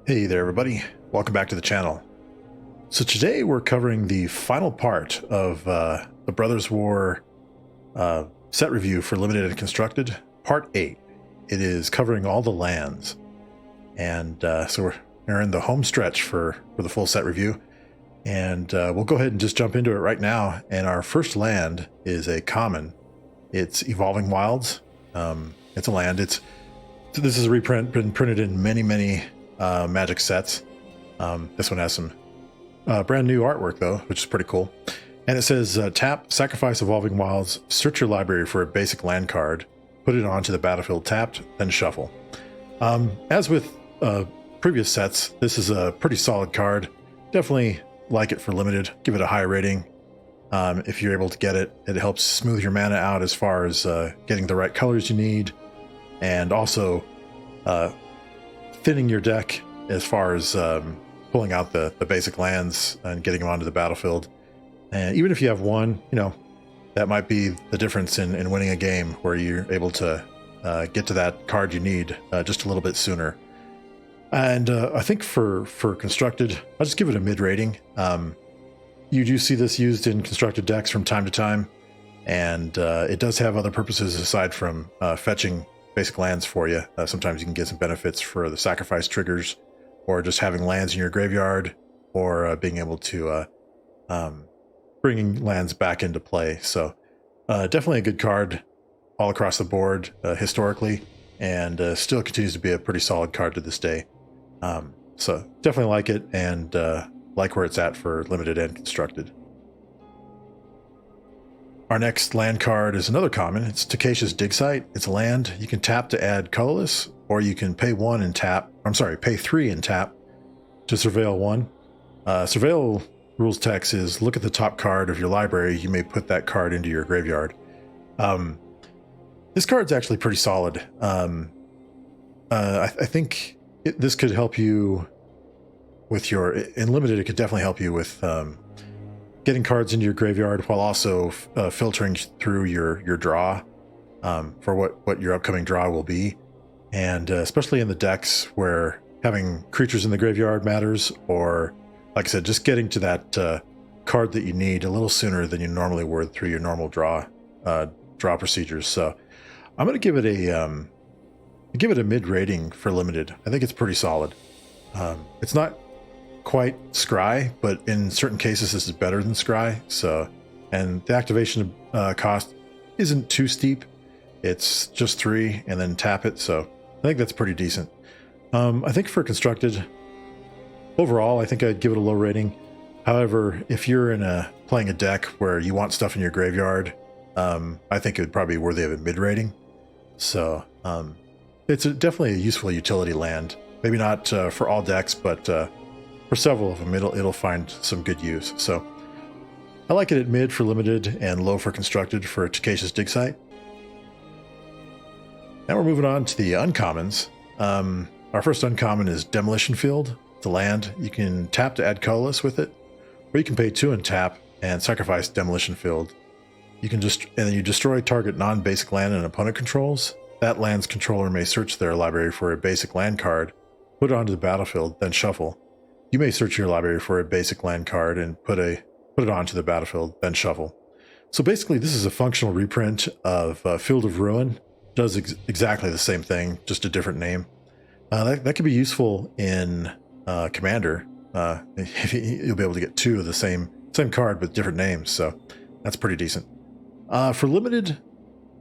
Hey there everybody, welcome back to the channel. So today we're covering the final part of the Brothers War set review for Limited and Constructed, part 8. It is covering all the lands, and so we're in the home stretch for the full set review, and we'll go ahead and just jump into it right now. And our first land is a common. It's Evolving Wilds. It's a land. This is a reprint, been printed in many Magic sets. This one has some brand new artwork though, which is pretty cool. And it says tap, sacrifice Evolving Wilds, search your library for a basic land card, put it onto the battlefield tapped, then shuffle. As with previous sets, this is a pretty solid card. Definitely like it for Limited. Give it a high rating. If you're able to get it, it helps smooth your mana out as far as getting the right colors you need, and also thinning your deck as far as pulling out the basic lands and getting them onto the battlefield. And even if you have one, you know, that might be the difference in winning a game, where you're able to get to that card you need just a little bit sooner. And I think for Constructed, I'll just give it a mid rating. You do see this used in Constructed decks from time to time, and it does have other purposes aside from fetching basic lands for you. Sometimes you can get some benefits for the sacrifice triggers, or just having lands in your graveyard, or being able to bringing lands back into play. So definitely a good card all across the board historically, and still continues to be a pretty solid card to this day. So definitely like it, and like where it's at for Limited and Constructed. Our next land card is another common. It's Tecacious Dig Site. It's a land. You can tap to add colorless, or you can pay 3 and tap to surveil 1. Surveil rules text is look at the top card of your library. You may put that card into your graveyard. This card's actually pretty solid. I think this could help you with in Limited. It could definitely help you with getting cards into your graveyard, while also filtering through your draw for what your upcoming draw will be. And especially in the decks where having creatures in the graveyard matters, or like I said, just getting to that card that you need a little sooner than you normally would through your normal draw procedures. So I'm going to give it a mid rating for Limited. I think it's pretty solid. It's not quite scry, but in certain cases this is better than scry. So, and the activation cost isn't too steep. It's just 3 and then tap it. So I think that's pretty decent. I think for Constructed, overall, I think I'd give it a low rating. However, if you're playing a deck where you want stuff in your graveyard, I think it would probably be worthy of a mid rating. So it's definitely a useful utility land. Maybe not for all decks, but for several of them, it'll find some good use. So I like it at mid for Limited and low for Constructed for Tecacious Dig Site. Now we're moving on to the uncommons. Our first uncommon is Demolition Field. It's a land. You can tap to add colorless with it, or you can pay 2 and tap and sacrifice Demolition Field. You can and then you destroy target non-basic land an opponent controls. That land's controller may search their library for a basic land card, put it onto the battlefield, then shuffle. You may search your library for a basic land card and put it onto the battlefield, then shuffle. So basically, this is a functional reprint of Field of Ruin. Does exactly the same thing, just a different name. That could be useful in Commander. You'll be able to get 2 of the same card with different names, so that's pretty decent. For Limited,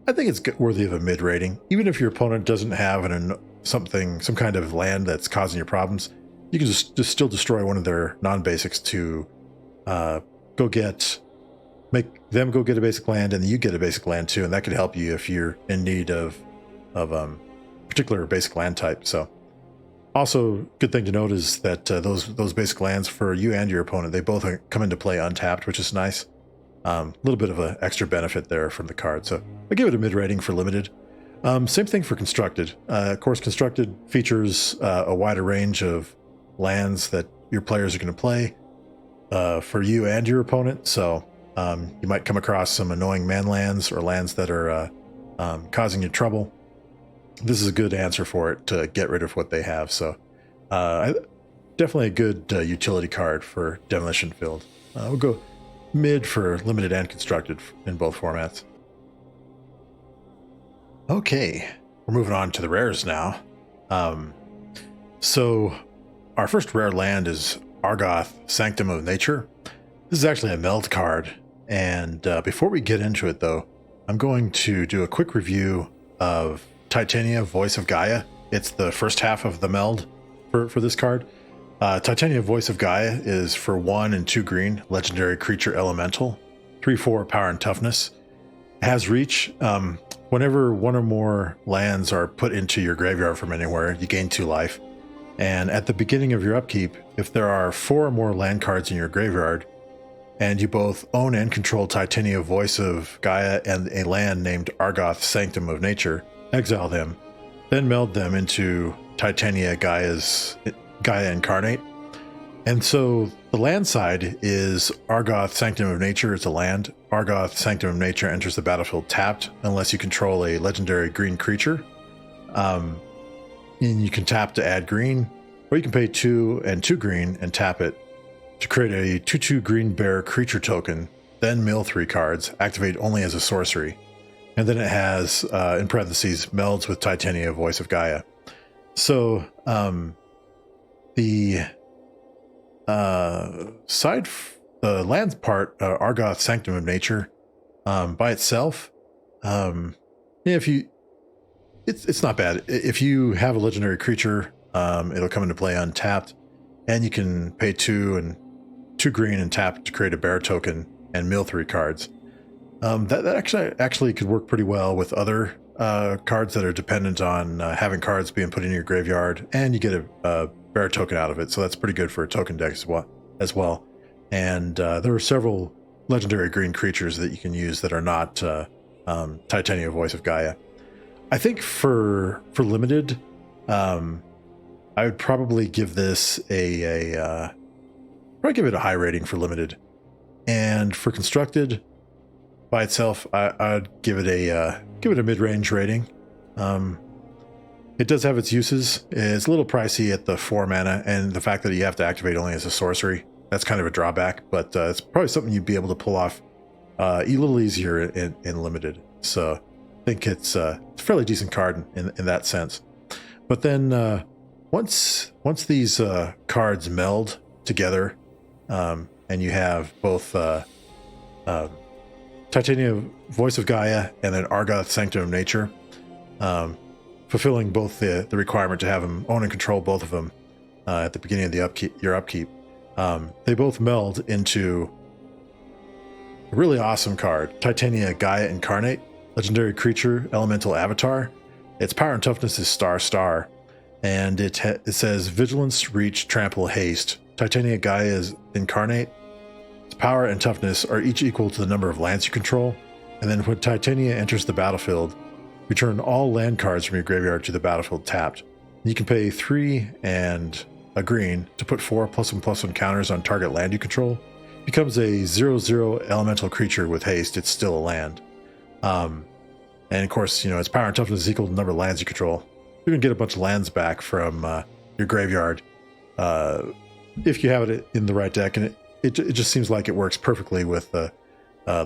I think it's worthy of a mid rating. Even if your opponent doesn't have some kind of land that's causing you problems, you can just still destroy one of their non-basics to make them go get a basic land, and you get a basic land too, and that could help you if you're in need of particular basic land type. So also, good thing to note is that those basic lands for you and your opponent, they both come into play untapped, which is nice. A little bit of an extra benefit there from the card. So I give it a mid rating for Limited. Same thing for Constructed. Of course, Constructed features a wider range of lands that your players are going to play for you and your opponent. So you might come across some annoying man lands or lands that are causing you trouble. this is a good answer for it to get rid of what they have. So definitely a good utility card for Demolition Field. We'll go mid for limited and constructed in both formats. Okay, we're moving on to the rares now. So our first rare land is Argoth, Sanctum of Nature. This is actually a meld card, and before we get into it though, I'm going to do a quick review of Titania, Voice of Gaia. It's the first half of the meld for this card. Titania, Voice of Gaia is for 1 and 2 green, legendary creature elemental, 3/4 power and toughness. It has reach. Whenever one or more lands are put into your graveyard from anywhere, you gain 2 life. And at the beginning of your upkeep, if there are 4 or more land cards in your graveyard, and you both own and control Titania, Voice of Gaia, and a land named Argoth, Sanctum of Nature, exile them, then meld them into Titania, Gaia Incarnate. And so the land side is Argoth, Sanctum of Nature. It's a land. Argoth, Sanctum of Nature enters the battlefield tapped unless you control a legendary green creature. And you can tap to add green, or you can pay 2 and 2 green and tap it to create a 2/2 green bear creature token, then mill 3 cards, activate only as a sorcery. And then it has, in parentheses, melds with Titania, Voice of Gaia. So the land part, Argoth, Sanctum of Nature, by itself, it's not bad. If you have a legendary creature, it'll come into play untapped, and you can pay 2 and 2 green and tap to create a bear token and mill 3 cards. That actually could work pretty well with other cards that are dependent on having cards being put in your graveyard, and you get a bear token out of it. So that's pretty good for a token deck as well. And there are several legendary green creatures that you can use that are not Titania, Voice of Gaia. I think for limited, I would probably give this probably give it a high rating for limited, and for constructed by itself, I'd give it a mid-range rating. It does have its uses. It's a little pricey at the 4 mana, and the fact that you have to activate only as a sorcery, that's kind of a drawback. But it's probably something you'd be able to pull off a little easier in limited. So I think it's a fairly decent card in that sense. But then once these cards meld together, and you have both Titania, Voice of Gaia, and then Argoth, Sanctum of Nature, fulfilling both the requirement to have them own and control both of them at the beginning of your upkeep. They both meld into a really awesome card, Titania, Gaia Incarnate, legendary creature, elemental avatar. Its power and toughness is star, and it says vigilance, reach, trample, haste. Titania, Gaia is Incarnate. Its power and toughness are each equal to the number of lands you control, and then when Titania enters the battlefield, return all land cards from your graveyard to the battlefield tapped. You can pay 3 and a green to put 4+1/+1 counters on target land you control. Becomes a 0/0 elemental creature with haste. It's still a land. And of course, its power and toughness is equal to the number of lands you control. You're going to get a bunch of lands back from your graveyard if you have it in the right deck. And it just seems like it works perfectly with the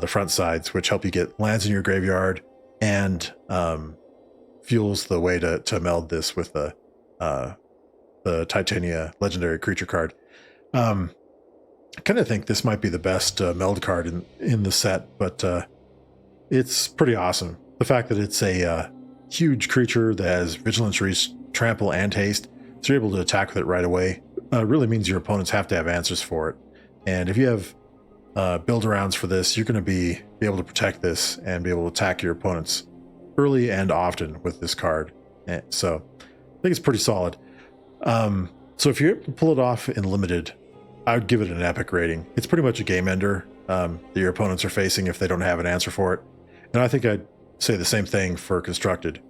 front sides, which help you get lands in your graveyard and fuels the way to meld this with the Titania legendary creature card. I kind of think this might be the best meld card in the set, but it's pretty awesome. The fact that it's a huge creature that has vigilance, reach, trample, and haste, so you're able to attack with it right away, really means your opponents have to have answers for it. And if you have build arounds for this, you're going to be able to protect this and be able to attack your opponents early and often with this card. So I think it's pretty solid. So if you're able to pull it off in limited, I would give it an epic rating. It's pretty much a game ender that your opponents are facing if they don't have an answer for it. And I think I'd say the same thing for constructed,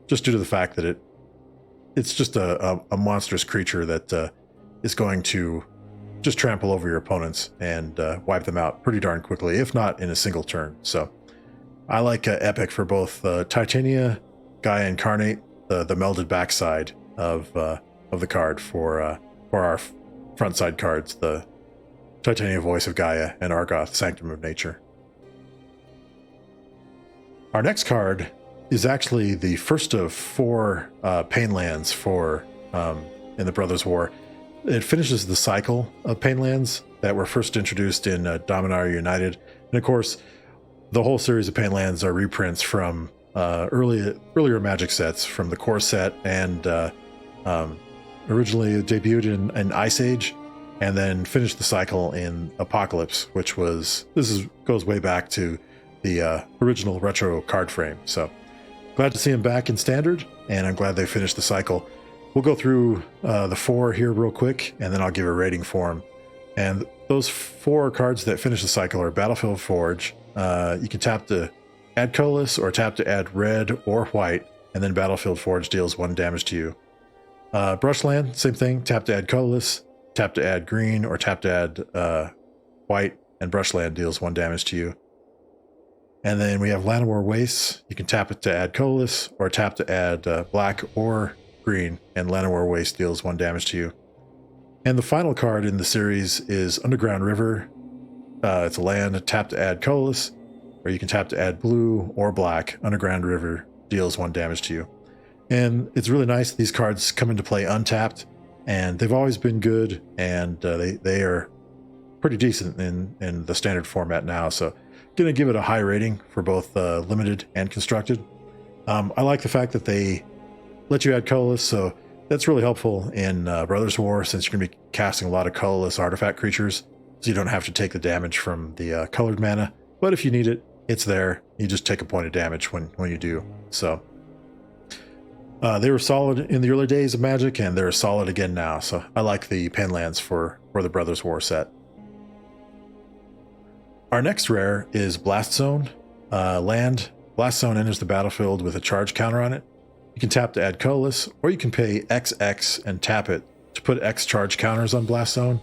just due to the fact that it's just a monstrous creature that is going to just trample over your opponents and wipe them out pretty darn quickly, if not in a single turn. So I like epic for both Titania, Gaia Incarnate, the melded backside of the card for our front side cards, the Titanium Voice of Gaia and Argoth, Sanctum of Nature. Our next card is actually the first of 4 Pain lands for in the Brothers War. It finishes the cycle of Pain lands that were first introduced in Dominaria United, and of course, the whole series of Pain lands are reprints from earlier Magic sets, from the core set, and originally debuted in Ice Age, and then finished the cycle in Apocalypse, which goes way back to the original retro card frame. So glad to see them back in Standard, and I'm glad they finished the cycle. We'll go through the 4 here real quick, and then I'll give a rating for them. And those 4 cards that finish the cycle are Battlefield Forge. You can tap to add colorless or tap to add red or white, and then Battlefield Forge deals 1 damage to you. Brushland, same thing. Tap to add colorless, tap to add green, or tap to add white, and Brushland deals 1 damage to you. And then we have Llanowar Wastes. You can tap it to add colorless, or tap to add black or green, and Llanowar Waste deals 1 damage to you. And the final card in the series is Underground River. It's a land. Tap to add colorless, or you can tap to add blue or black. Underground River deals 1 damage to you. And it's really nice. These cards come into play untapped, and they've always been good, and they are pretty decent in the standard format now. So gonna give it a high rating for both limited and constructed. I like the fact that they let you add colorless, so that's really helpful in Brothers War, since you're gonna be casting a lot of colorless artifact creatures, so you don't have to take the damage from the colored mana. But if you need it, it's there. You just take a point of damage when you do. So they were solid in the early days of Magic, and they're solid again now. So I like the Pain lands for the Brothers War set. Our next rare is Blast Zone. Land. Blast Zone enters the battlefield with a charge counter on it. You can tap to add colorless, or you can pay XX and tap it to put X charge counters on Blast Zone.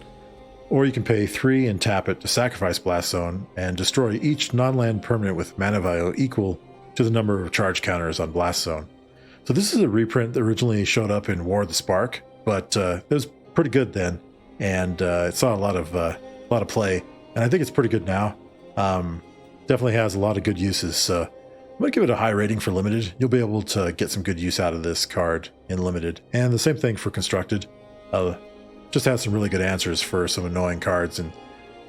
Or you can pay 3 and tap it to sacrifice Blast Zone and destroy each non-land permanent with mana value equal to the number of charge counters on Blast Zone. So this is a reprint that originally showed up in War of the Spark, but it was pretty good then, and it saw a lot of play, and I think it's pretty good now. Definitely has a lot of good uses, so I'm going to give it a high rating for limited. You'll be able to get some good use out of this card in limited, and the same thing for constructed. Just has some really good answers for some annoying cards and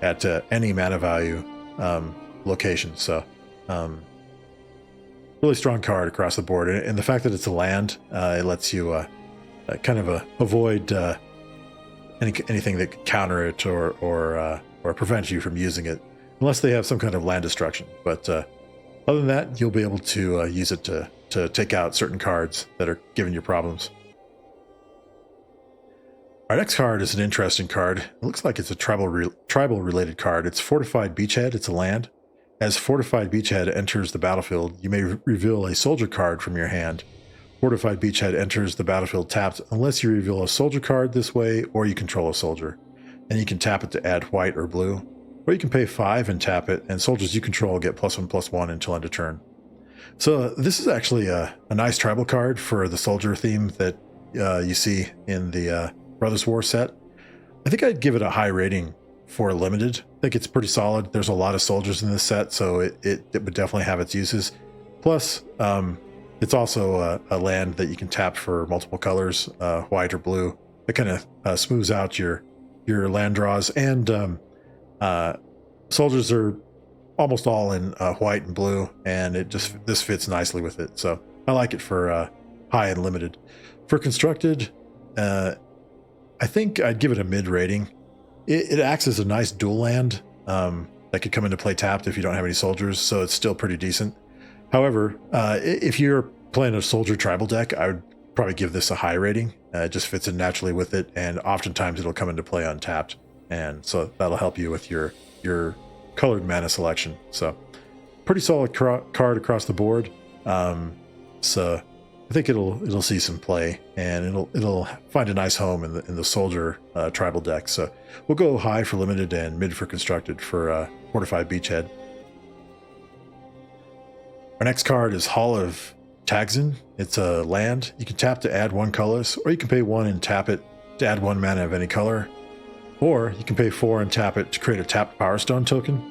at any mana value location. So really strong card across the board, and the fact that it's a land, it lets you kind of avoid anything that could counter it or prevent you from using it, unless they have some kind of land destruction. But other than that, you'll be able to use it to take out certain cards that are giving you problems. Our next card is an interesting card. It looks like it's a tribal related card. It's Fortified Beachhead. It's a land. As Fortified Beachhead enters the battlefield, you may reveal a soldier card from your hand. Fortified Beachhead enters the battlefield tapped unless you reveal a soldier card this way or you control a soldier. And you can tap it to add white or blue. Or you can pay 5 and tap it, and soldiers you control get +1/+1 until end of turn. So this is actually a nice tribal card for the soldier theme that you see in the Brothers War set. I think I'd give it a high rating for limited. I think it's pretty solid. There's a lot of soldiers in this set, so it would definitely have its uses. Plus, it's also a land that you can tap for multiple colors, white or blue. It kind of smooths out your land draws, and soldiers are almost all in white and blue, and this fits nicely with it. So I like it for high and limited. For constructed, I think I'd give it a mid rating. It acts as a nice dual land that could come into play tapped if you don't have any soldiers, so it's still pretty decent. However, if you're playing a soldier tribal deck, I would probably give this a high rating. It just fits in naturally with it, and oftentimes it'll come into play untapped, and so that'll help you with your colored mana selection. So pretty solid card across the board. So I think it'll see some play, and it'll find a nice home in the soldier tribal deck. So we'll go high for limited and mid for constructed for Fortified Beachhead. Our next card is Hall of Tags In. It's a land. You can tap to add 1 colorless, or you can pay 1 and tap it to add 1 mana of any color. Or you can pay 4 and tap it to create a tapped Power Stone token.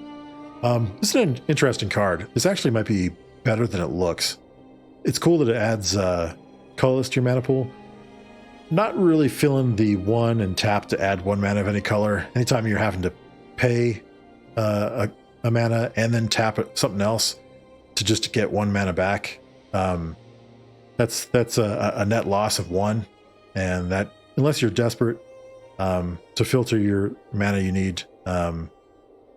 This is an interesting card. This actually might be better than it looks. It's cool that it adds colorless to your mana pool. Not really filling the 1 and tap to add 1 mana of any color. Anytime you're having to pay a mana and then tap it something else to get 1 mana back, that's a net loss of 1, and that, unless you're desperate to filter your mana you need, I'm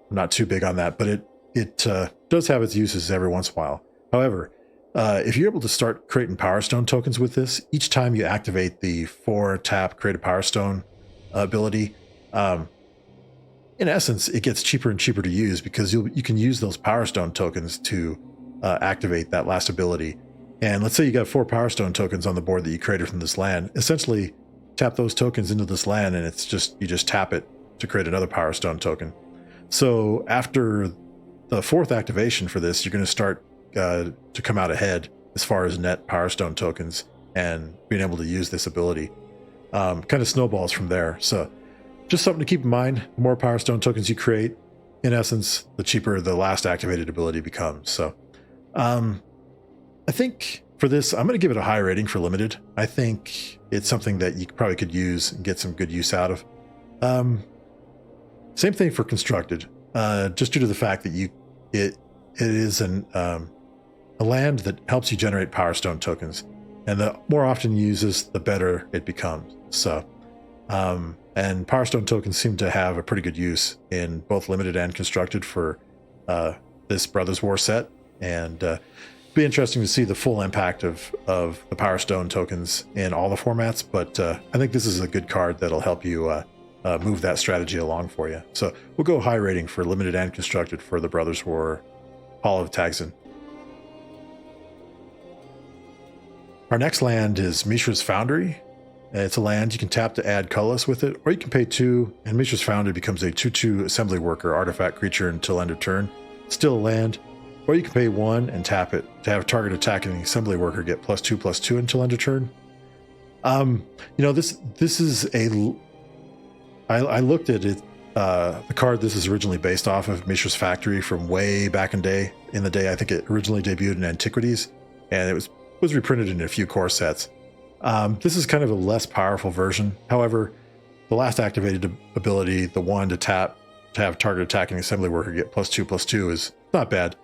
not too big on that, but it does have its uses every once in a while. However, if you're able to start creating Power Stone tokens with this, each time you activate the 4 tap create a Power Stone ability, in essence, it gets cheaper and cheaper to use, because you can use those Power Stone tokens to activate that last ability. And let's say you got 4 Power Stone tokens on the board that you created from this land. Essentially, tap those tokens into this land, and you just tap it to create another Power Stone token. So after the 4th activation for this, you're going to start to come out ahead as far as net Power Stone tokens and being able to use this ability. Kind of snowballs from there. So just something to keep in mind. The more Power Stone tokens you create, in essence, the cheaper the last activated ability becomes. So I think for this, I'm going to give it a high rating for limited. I think it's something that you probably could use and get some good use out of. Same thing for constructed, just due to the fact that it is a land that helps you generate Power Stone tokens, and the more often you use this, the better it becomes. So, and Power Stone tokens seem to have a pretty good use in both limited and constructed for this Brothers War set, and be interesting to see the full impact of the Power Stone tokens in all the formats. But I think this is a good card that'll help you move that strategy along for you. So we'll go high rating for limited and constructed for the Brothers War Hall of Tags In. Our next land is Mishra's Foundry. It's a land you can tap to add colorless with it, or you can pay 2, and Mishra's Foundry becomes a 2/2 assembly worker artifact creature until end of turn. Still a land. Or you can pay 1 and tap it to have target attacking assembly worker get +2/+2 until end of turn. This is I looked at it, the card this is originally based off of, Mishra's Factory, from way back in the day. I think it originally debuted in Antiquities, and it was reprinted in a few core sets. This is kind of a less powerful version. However, the last activated ability, the 1 to tap to have target attacking assembly worker get +2/+2, is not bad.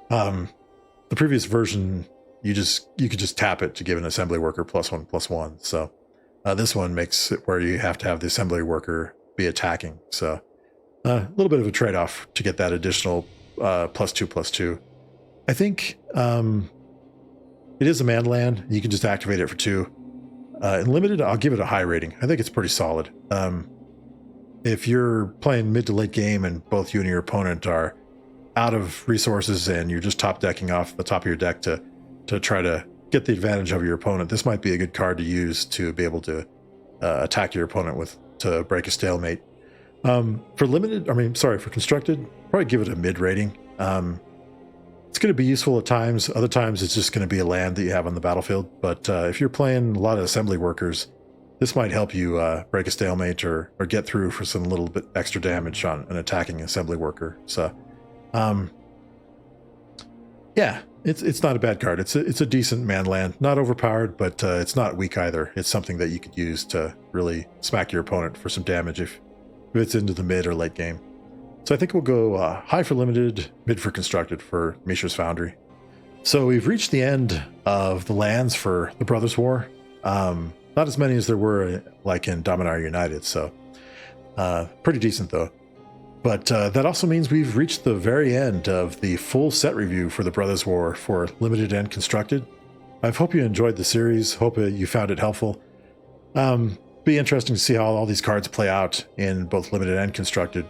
The previous version, you could just tap it to give an assembly worker +1/+1. So this one makes it where you have to have the assembly worker be attacking. So a little bit of a trade-off to get that additional +2/+2. I think it is a man land. You can just activate it for 2. In limited, I'll give it a high rating. I think it's pretty solid. If you're playing mid to late game and both you and your opponent are out of resources and you're just top decking off the top of your deck to try to get the advantage of your opponent, this might be a good card to use to be able to attack your opponent with, to break a stalemate. For constructed, probably give it a mid rating. It's going to be useful at times. Other times it's just going to be a land that you have on the battlefield. But if you're playing a lot of assembly workers, this might help you break a stalemate or get through for some little bit extra damage on an attacking assembly worker. So yeah, it's not a bad card. It's a decent man land, not overpowered, but it's not weak either. It's something that you could use to really smack your opponent for some damage if it's into the mid or late game. So I think we'll go high for limited, mid for constructed for Mishra's Foundry. So we've reached the end of the lands for the Brothers War. Not as many as there were like in Dominaria United, so pretty decent though. But that also means we've reached the very end of the full set review for the Brothers War for limited and constructed. I hope you enjoyed the series. Hope you found it helpful. Be interesting to see how all these cards play out in both limited and constructed,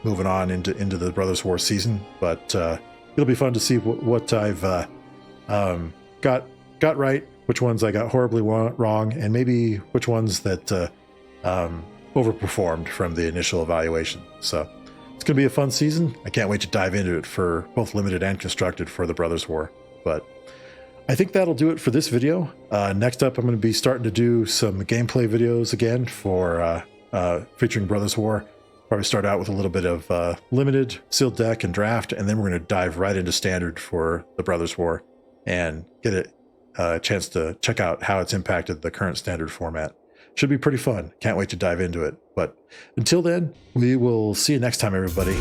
moving on into the Brothers War season. But it'll be fun to see what I've got right, which ones I got horribly wrong, and maybe which ones that overperformed from the initial evaluation. So it's going to be a fun season. I can't wait to dive into it for both limited and constructed for the Brothers War. But I think that'll do it for this video. Next up, I'm going to be starting to do some gameplay videos again for featuring Brothers War. Probably start out with a little bit of limited, sealed deck, and draft, and then we're going to dive right into standard for the Brothers War and get a chance to check out how it's impacted the current standard format. Should be pretty fun. Can't wait to dive into it. But until then, we will see you next time, everybody.